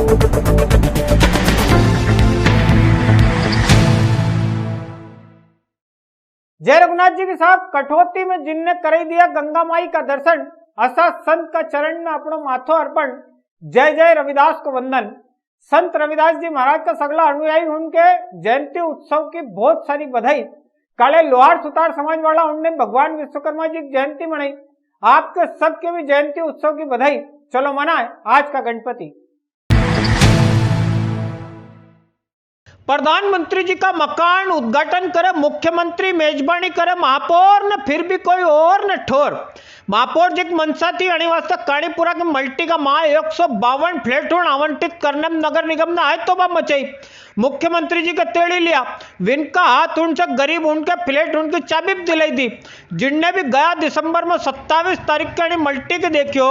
जय रघुनाथ जी के साथ कठौती में जिनने कर दिया गंगा माई का दर्शन, असा संत का चरण में अपनो माथो अर्पण। जय जय रविदास को वंदन। संत रविदास जी महाराज का सगला अनुयायी उनके जयंती उत्सव की बहुत सारी बधाई। काले लोहार सुतार समाज वाला उनने भगवान विश्वकर्मा जी की जयंती मनाई। आपके सबके भी जयंती उत्सव की बधाई। चलो मनाए आज का गणपति। प्रधानमंत्री जी का मकान उद्घाटन करे, मुख्यमंत्री मेजबानी करे, महापौर ने फिर भी कोई और ने ठोर। महापौर जी की मनसा थी अणी वास्ते काणीपुरा के मल्टी का मां 152 फ्लैट आवंटित करने में नगर निगम ने आज तोबा मचाई। मुख्यमंत्री जी का तेड़ी लिया, विनका हाथ उनसे गरीब उनके फ्लैट उनकी चाबी दिलाई दी। जिनने भी गया दिसंबर में 27 तारीख के मल्टी के देखियो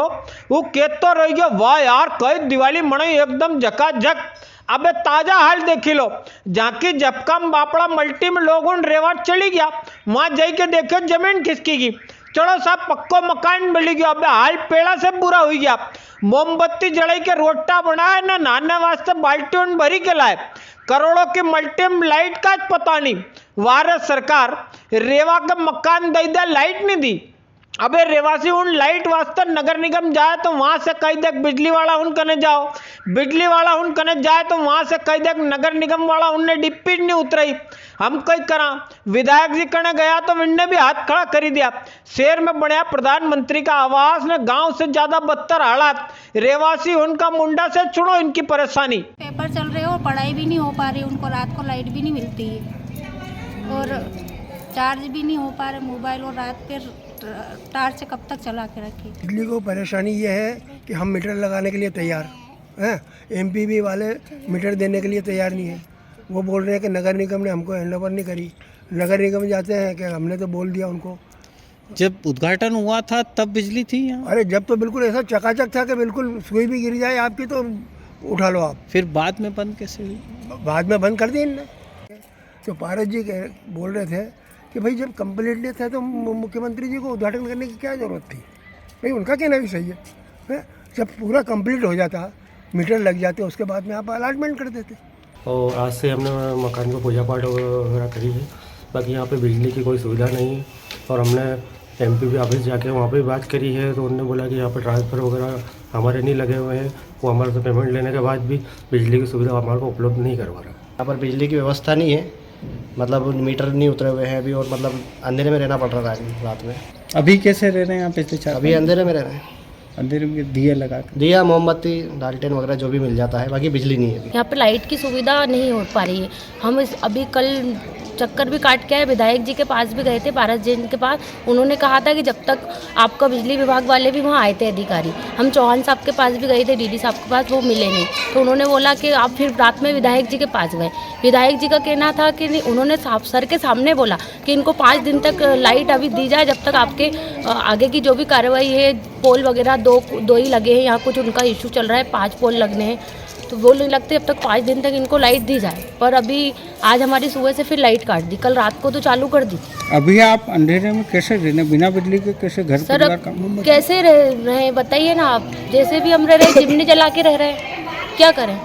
वो कहते रह गया, वाह यार कई दिवाली मनाई एकदम झकाझक। अबे ताजा हाल देखी लो, झांकी झपकम बापड़ा मल्टी में लोग रेवाड़ चली गया, वहां जाके देखो जमीन खिसकी। चलो साहब पक्को मकान मिल गया। अबे हाल पेड़ा से बुरा हो गया। मोमबत्ती जलाई के रोटा बनाए ना नहाने वास्ते बाल्टी भरी के लाए। करोड़ों की मल्टी में लाइट का पता नहीं। वारे सरकार रेवा का मकान दे दे, लाइट नहीं दी। अबे रेवासी उन लाइट वास्ते नगर निगम जाए तो वहां से कही देख बिजली वाला उन कने जाओ, बिजली वाला उन कने जाए तो वहां से कही देख नगर निगम वाला उनने डिप्पी नहीं उतराई। हम कई करा विधायक जी कने गया तो उनने भी हाथ खड़ा कर दिया। शहर में बढ़िया प्रधानमंत्री का आवास ने गांव से ज्यादा बदतर हालात। रेवासी उनका मुंडा से चुनो इनकी परेशानी। पेपर चल रहे हो, पढ़ाई भी नहीं हो पा रही, उनको रात को लाइट भी नहीं मिलती है और चार्ज भी नहीं हो पा रहे मोबाइल, और रात के टार्च कब तक चला के रखी। बिजली को परेशानी ये है कि हम मीटर लगाने के लिए तैयार हैं, एमपीबी वाले मीटर देने के लिए तैयार नहीं है। वो बोल रहे हैं कि नगर निगम ने हमको हैंडओवर नहीं करी। नगर निगम जाते हैं कि हमने तो बोल दिया उनको। जब उद्घाटन हुआ था तब बिजली थी यहाँ? अरे जब तो बिल्कुल ऐसा चकाचक था कि बिल्कुल सुई भी गिर जाए आपकी तो उठा लो आप। फिर बाद में बंद कैसे हुई? बाद में बंद कर दी इनने। तो पारस जी बोल रहे थे कि भाई जब कंप्लीट नहीं था तो मुख्यमंत्री जी को उद्घाटन करने की क्या ज़रूरत थी। भाई उनका कहना भी सही है, जब पूरा कंप्लीट हो जाता मीटर लग जाते उसके बाद में आप अलॉटमेंट कर देते। और आज से हमने मकान को पूजा पाठ वगैरह करी है। बाकी यहाँ पे बिजली की कोई सुविधा नहीं है और हमने एमपी ऑफिस जाके वहाँ पे बात करी है तो उन्होंने बोला कि यहाँ पे ट्रांसफ़र वगैरह हमारे नहीं लगे हुए हैं। वो हमारे से पेमेंट लेने के बाद भी बिजली की सुविधा हमारे को उपलब्ध नहीं करवा रहा। यहाँ पर बिजली की व्यवस्था नहीं है, मतलब मीटर नहीं उतरे हुए हैं अभी और मतलब अंधेरे में रहना पड़ रहा था रात में। अभी कैसे रह रहे हैं यहाँ पिछले 4? अभी अंधेरे में रह रहे हैं। अंधेरे में दिया लगा के? दिया, मोमबत्ती, लालटेन वगैरह जो भी मिल जाता है, बाकी बिजली नहीं है अभी। यहाँ पे लाइट की सुविधा नहीं हो पा रही है। हम अभी कल चक्कर भी काट के आए, विधायक जी के पास भी गए थे, पारस जी के पास। उन्होंने कहा था कि जब तक आपका बिजली विभाग वाले भी वहाँ आए थे अधिकारी, हम चौहान साहब के पास भी गए थे, डीडी साहब के पास, वो मिले नहीं। तो उन्होंने बोला कि आप फिर रात में विधायक जी के पास गए। विधायक जी का कहना था कि उन्होंने सर के सामने बोला कि इनको 5 दिन तक लाइट अभी दी जाए, जब तक आपके आगे की जो भी कार्रवाई है, पोल वगैरह दो ही लगे हैं, यहाँ कुछ उनका इशू चल रहा है, 5 पोल लगने हैं, तो वो नहीं लगते, अब तक 5 दिन तक इनको लाइट दी जाए। पर अभी आज हमारी सुबह से फिर लाइट काट दी, कल रात को तो चालू कर दी। अभी आप अंधेरे में कैसे रहने, बिना बिजली के कैसे घर सर अब कैसे रह रहे बताइए ना आप। जैसे भी हम रह रहे हैं, चिमनी जला के रह रहे हैं, क्या करें।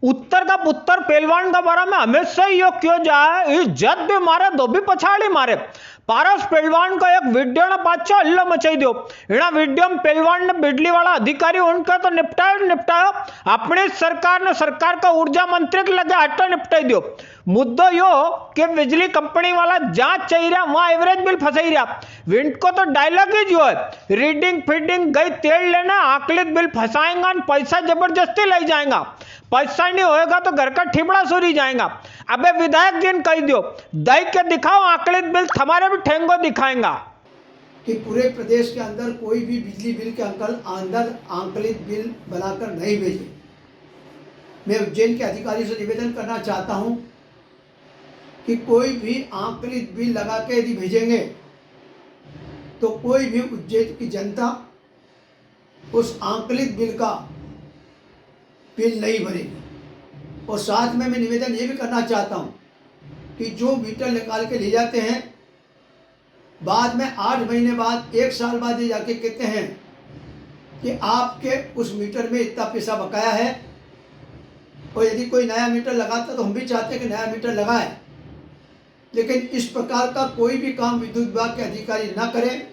उत्तर का पुत्र पहलवान का बारा में हमेशा ही यो क्यों जाए, इज्जत भी मारे दो भी पछाड़ी मारे। पारस पहलवान का एक वीडियो ने बादशाह हल्ला मचाई दो। इना वीडियो में पहलवान ने बिजली वाला अधिकारी उनका तो निपटायो अपनी सरकार ने सरकार का ऊर्जा मंत्री के लगे हटा निपटाई दो। मुद्दो यो कि बिजली कंपनी वाला जहां चाहिए रहा वहां एवरेज बिल फंसाई रहा। विंड को तो डायलॉग ही जो है, रीडिंग फीडिंग गई तेल लेना, आकलित बिल फंसाएंगा, पैसा जबरदस्ती ले जाएगा, पैसा नहीं होएगा तो घर का ठिबड़ा सूरी जाएगा। अबे विधायक जी ने कह दियो दई के दिखाओ आकलित बिल, हमारे भी ठेंगो दिखाएगा कि पूरे प्रदेश के अंदर कोई भी बिजली बिल के अंदर आंकलित बिल बनाकर नहीं भेजे। मैं उज्जैन के अधिकारी से निवेदन करना चाहता हूं कि कोई भी आंकलित बिल लगा के यदि भेजेंगे तो कोई भी उज्जैन की जनता उस आंकलित बिल का बिल नहीं भरेगी। और साथ में मैं निवेदन ये भी करना चाहता हूँ कि जो मीटर निकाल के ले जाते हैं, बाद में 8 महीने बाद 1 साल बाद ये जाके कहते हैं कि आपके उस मीटर में इतना पैसा बकाया है, और यदि कोई नया मीटर लगाता तो हम भी चाहते हैं कि नया मीटर लगाए, लेकिन इस प्रकार का कोई भी काम विद्युत विभाग के अधिकारी ना करें,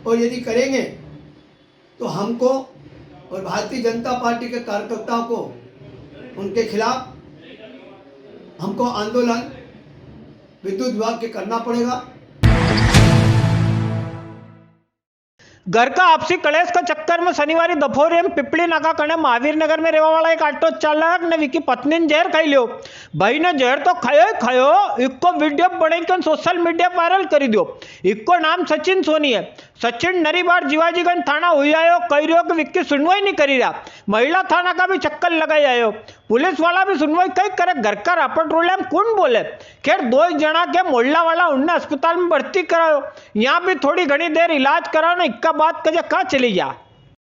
और यदि करेंगे तो हमको और भारतीय जनता पार्टी के कार्यकर्ताओं को उनके खिलाफ हमको आंदोलन विद्युत विभाग के करना पड़ेगा। घर का आपसी कलेश का चक्कर में शनिवार दफोरी में पिपली नाका कने महावीर नगर में रहने वाला एक ऑटो चालक ने विकी पत्नी ने जहर खाई लियो। भाई ने जहर तो खायो ही खायो, इको वीडियो बने के सोशल मीडिया वायरल कर दियो। इको नाम सचिन सोनी है। सचिन नरी बार जीवाजीगंज थाना हुई आयो, कही रहो कि विक्की सुनवाई नहीं करी रहा। महिला थाना का भी चक्कर लगाई आयो, पुलिस वाला भी सुनवाई कई करे, घर का रापट रोले में कौन बोले। खैर 2 जना के मोहल्ला वाला उन्हें अस्पताल में भर्ती करायो। यहाँ भी थोड़ी घनी देर इलाज कराओ ना, इक्का बात कजे कहाँ चली जा।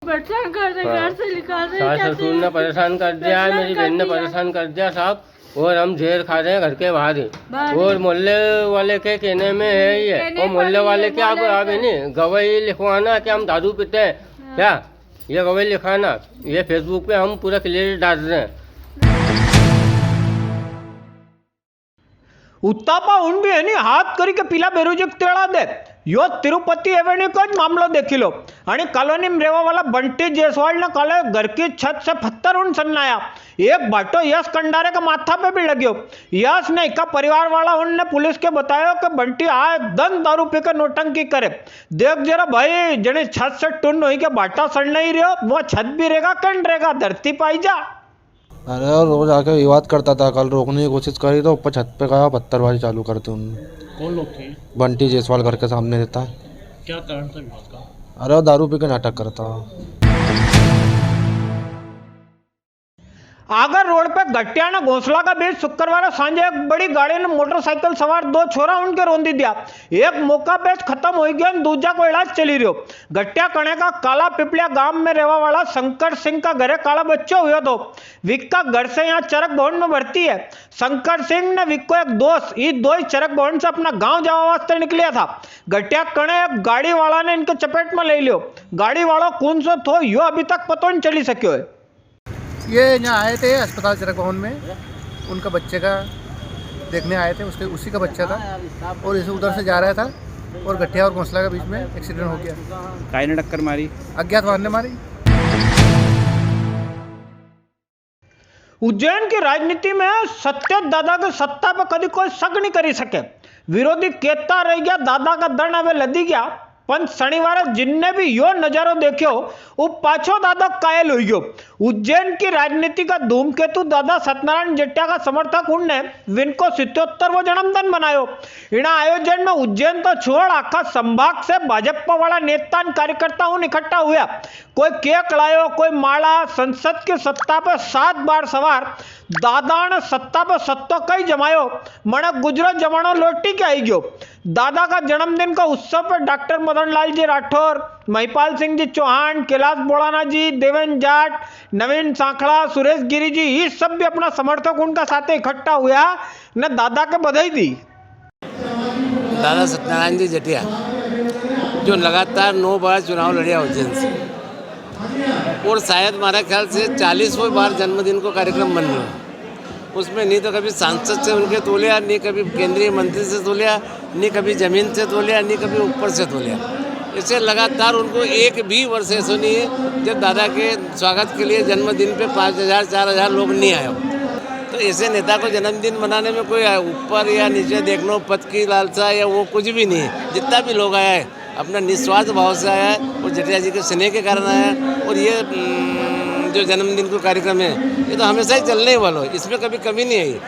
परेशान कर रहे, घर से निकाल रहे, सास ससुर ने परेशान कर दिया, मेरी बहन ने परेशान कर दिया साहब, और हम जहर खा रहे हैं घर के बाहर ही। और मोहल्ले वाले के कहने में है ये, और मोहल्ले वाले के आप अभी नहीं गवाही लिखवाना कि हम दारू पीते हैं क्या, ये गवाही लिखाना, ये फेसबुक पे हम पूरा क्लियर डाल रहे हैं। उत्तापा उन भी है नहीं हाथ करी के पीला बेरोजक तेड़ा दे। यो तिरुपति एवेन्यू का मामलो देखी लो। आणि कॉलोनी में रहने वाला बंटी जायसवाल ने काले घर की छत से पत्थर उन सन्नाया। एक बाटो यश कंडारे का माथा पे भी लग्यो। यश ने का परिवार वाला उनने पुलिस के बताया कि बंटी आए दन दारू पी कर नोटंकी करे। देख जरा भाई, जने छत से टुन हुई के बाटा सड़ नहीं रहो, वो छत भी रहेगा कंड रहेगा, धरती पाई जा। अरे और रोज आके विवाद करता था, कल रोकने की कोशिश करी तो ऊपर छत पे गया, पत्थरबाजी चालू करते उन्होंने। कौन लोग थे? बंटी जायसवाल घर के सामने रहता है। क्या कारण था विवाद का? अरे वो दारू पी के नाटक करता। आगर रोड पे गट्टिया ने घोंसला का बीच शुक्रवार सांझे एक बड़ी गाड़ी ने मोटरसाइकिल सवार 2 छोरा उनके रोंदी दिया। एक मौका पे खत्म हो गया, दूजा को इलाज चली रही। गट्टिया कणे का काला पिपलिया गांव में रहने वाला शंकर सिंह का घरे काला बच्चा हुआ तो विक का घर से यहाँ चरक भवन में भर्ती है। शंकर सिंह ने विक को एक दोस्त ये 2 ही चरक भवन से अपना गांव जावा वास्ते निकलिया था। गट्टिया कणे एक गाड़ी वाला ने इनके चपेट में ले लियो। गाड़ी वाला कौन सो थो यो अभी तक पता नहीं चली सको है। ये यहाँ आए थे अस्पताल चरक भवन में, उनका बच्चे का देखने आए थे, उसके उसी का बच्चा था और इसे उधर से जा रहा था और गठिया और घोंसला के बीच में एक्सीडेंट हो गया। काय ने टक्कर मारी? अज्ञात वाहन ने मारी। उज्जैन की राजनीति में सत्य दादा के सत्ता पे कभी कोई शक नहीं करी सके। विरोधी कहता रह गया, दादा का दंड हमें लदी गया। पण शनिवार जिनने भी यो नजारो देखो वो पाछो दादा कायल हो गयो। उज्जैन की राजनीति का धूमकेतु दादा सत्यनारायण जट्टिया का समर्थक उनने विनको 77वां जन्मदिन मनायो। इना आयोजन में उज्जैन तो छोड़ आखा संभाग से भाजपा वाला नेता कार्यकर्ता इकट्ठा हुआ। कोई केक लायो, कोई माला। संसद की सत्ता पर 7 बार सवार दादा ने सत्ता पर सत्तो कई जमायो। मने गुजरात जमानो लौटी के आई गयो। दादा का जन्मदिन का उत्सव पर डॉक्टर मदन लाल जी राठौर, महिपाल सिंह जी चौहान, कैलाश बोड़ाना जी, देवेंद्र जाट, नवीन सांखड़ा, सुरेश गिरी जी ये सब भी अपना समर्थक उनका साथ इकट्ठा हुआ ने दादा के बधाई दी। दादा सत्यनारायण जी जटिया जो लगातार 9 बार चुनाव लड़िया उज्जैन से, और शायद हमारा ख्याल से 40वां बार जन्मदिन को कार्यक्रम बन रहा है। उसमें नहीं तो कभी सांसद से उनके तोलिया, नहीं कभी केंद्रीय मंत्री से तोलिया, नहीं कभी ज़मीन से तोलिया, नहीं कभी ऊपर से तोलिया। इससे लगातार उनको एक भी वर्ष ऐसा नहीं है जब दादा के स्वागत के लिए जन्मदिन पे 5000 4000 लोग नहीं आए हो। तो ऐसे नेता को जन्मदिन मनाने में कोई ऊपर या नीचे देखना पद की लालसा या वो कुछ भी नहीं है। जितना भी लोग आया है अपना निस्वार्थ भाव से आया है और जटिया जी के स्नेह के कारण आया है। और ये जो जन्मदिन का कार्यक्रम है ये तो हमेशा ही चलने वाला है, इसमें कभी कमी नहीं आई।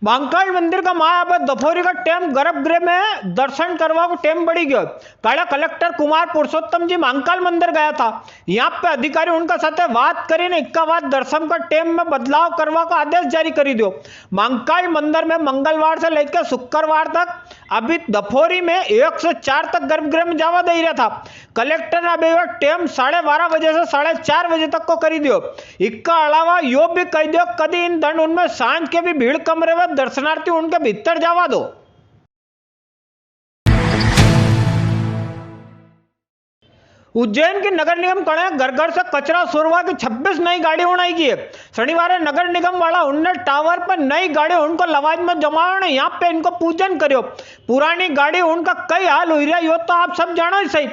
महाकाल मंदिर का माया दफोरी का टेम गर्भगृह में दर्शन करवा को टेम बढ़ी गयो। पहले कलेक्टर कुमार पुरुषोत्तम जी महाकाल मंदिर गया था। यहाँ पे अधिकारी उनका साथ बात करी ने इक्का बाद दर्शन का टेम में बदलाव करवा का आदेश जारी करी दियो। महाकाल मंदिर में मंगलवार से लेकर शुक्रवार तक अभी दफोरी में 1 से 4 तक गर्भगृह में जावा दे रहा था। कलेक्टर ने अभी टेम 12:30 बजे से 4:30 बजे तक को करी दियो। इक्का अलावा यो भी कह दियो कदी इन दंड उनमें सांझ के भी भीड़ कम रहे, दर्शनार्थी उनके भीतर जावा दो। उज्जैन की नगर निगम कणे घर घर से कचरा सोरवा की 26 नई गाड़ी उड़ाई गई है। शनिवार नगर निगम वाला उनने टावर पर नई गाड़ी उनको लवाज में जमाओ ने यहाँ पे इनको पूजन करो। पुरानी गाड़ी उनका कई हाल हो रहा यो तो आप सब जानो ही सही।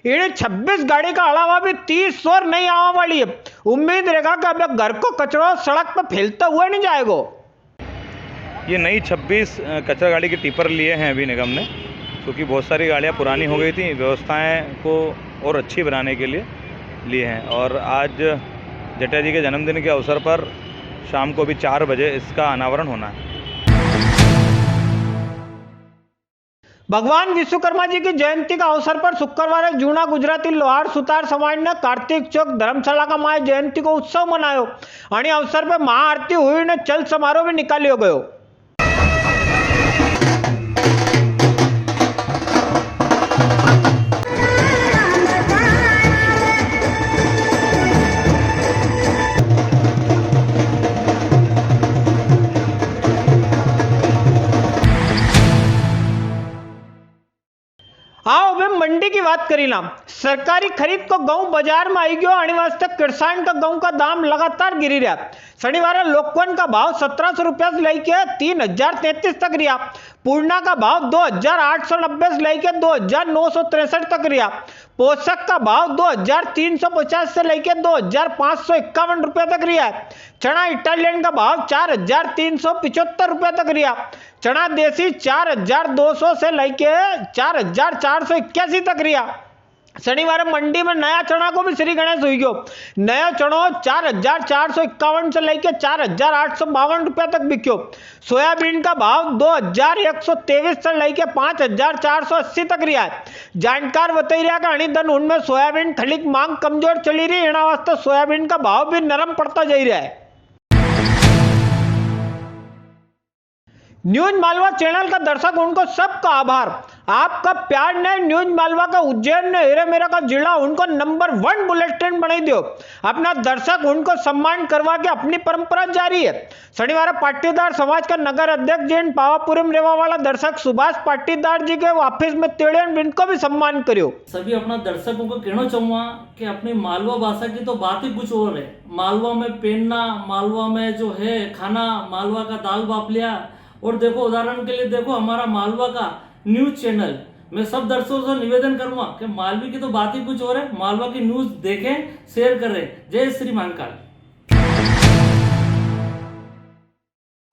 इन 26 गाड़ी का अलावा भी 30 और नई आवा वाली है। उम्मीद रहेगा कि अब घर को कचरा सड़क पर फैलता हुआ नहीं जाएगा। ये नई 26 कचरा गाड़ी के टिपर लिए हैं अभी निगम ने, क्योंकि बहुत सारी गाड़ियाँ पुरानी हो गई थी, व्यवस्थाएं को और अच्छी बनाने के लिए लिए हैं। और आज जटिया जी के जन्मदिन के अवसर पर शाम को भी 4 बजे इसका अनावरण होना है। भगवान विश्वकर्मा जी की जयंती का अवसर पर शुक्रवार जूना गुजराती लोहार सुतार समाज ने कार्तिक चौक धर्मशाला का माय जयंती को उत्सव मनायो। आणि अवसर पर महाआरती हुई ने चल समारोह भी निकालियो गयो। आओ अब मंडी की बात करी ना। सरकारी खरीद को गेहूं बाजार में आई गयो आणि वास्ते किसान का गेहूं का दाम लगातार गिरी रहा। शनिवार लोकवन का भाव 1700 रुपया से लेके 3033 तक रहा। पूर्णा का भाव 2890 से लेके 2963 तक रहा। पोषक का भाव 2350 से लेके 2551 रुपये तक रहा। चना इटालियन का भाव 4375 रुपये तक रहा। चना देसी 4200 से लेके 4481 तक रहा। शनिवार मंडी में नया चना को भी श्री गणेश हुई गयो। नया चनो 4451 से लेके 4852 रुपये तक बिक्यो। सोयाबीन का भाव 2123 से लेके 5480 तक रहा है। जानकार बताई रहा कि अणिधन उनमें सोयाबीन खलीक मांग कमजोर चली रही, एना वास्ते सोयाबीन का भाव भी नरम पड़ता जा रहा है। न्यूज मालवा चैनल का दर्शक उनको सबका आभार। आपका प्यार ने न्यूज मालवा का उज्जैन ने हेरे मेरा का जिला उनको नंबर 1 बुलेटिन बनाई दियो। अपना दर्शक उनको सम्मान करवा के अपनी परंपरा जारी है। शनिवार पाटीदार समाज का नगर अध्यक्ष जैन पावापुरम रेवा वाला दर्शक सुभाष पाटीदार जी के ऑफिस में तेड़े इनको भी सम्मान करियो। सभी अपना दर्शकों को कहना चाहूंगा कि अपनी मालवा भाषा की तो बात ही कुछ और है। मालवा में पहनना, मालवा में जो है खाना, मालवा का दाल बाफलिया। और देखो उदाहरण के लिए देखो हमारा मालवा का न्यूज चैनल, मैं सब दर्शकों से निवेदन करूंगा कि मालवी की तो बात ही कुछ और है। मालवा की न्यूज देखें, शेयर करें। जय श्री महाकाल।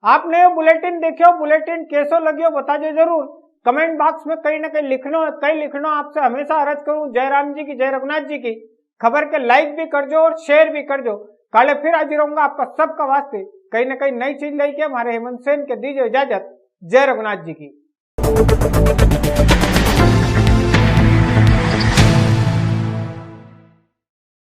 आपने ये बुलेटिन देखियो, बुलेटिन कैसो लगियो बताइए जरूर। कमेंट बॉक्स में कहीं ना कहीं लिखना आपसे हमेशा अर्ज करूं। जय राम जी की, जय रघुनाथ जी की। खबर के लाइक भी कर दो और शेयर भी कर दो। काले फिर हाजिर रहूंगा आपका सबका वास्ते कहीं ना कहीं नई चीज लेके। हमारे हेमंत सेन के दीजिए इजाजत। जय रघुनाथ जी की।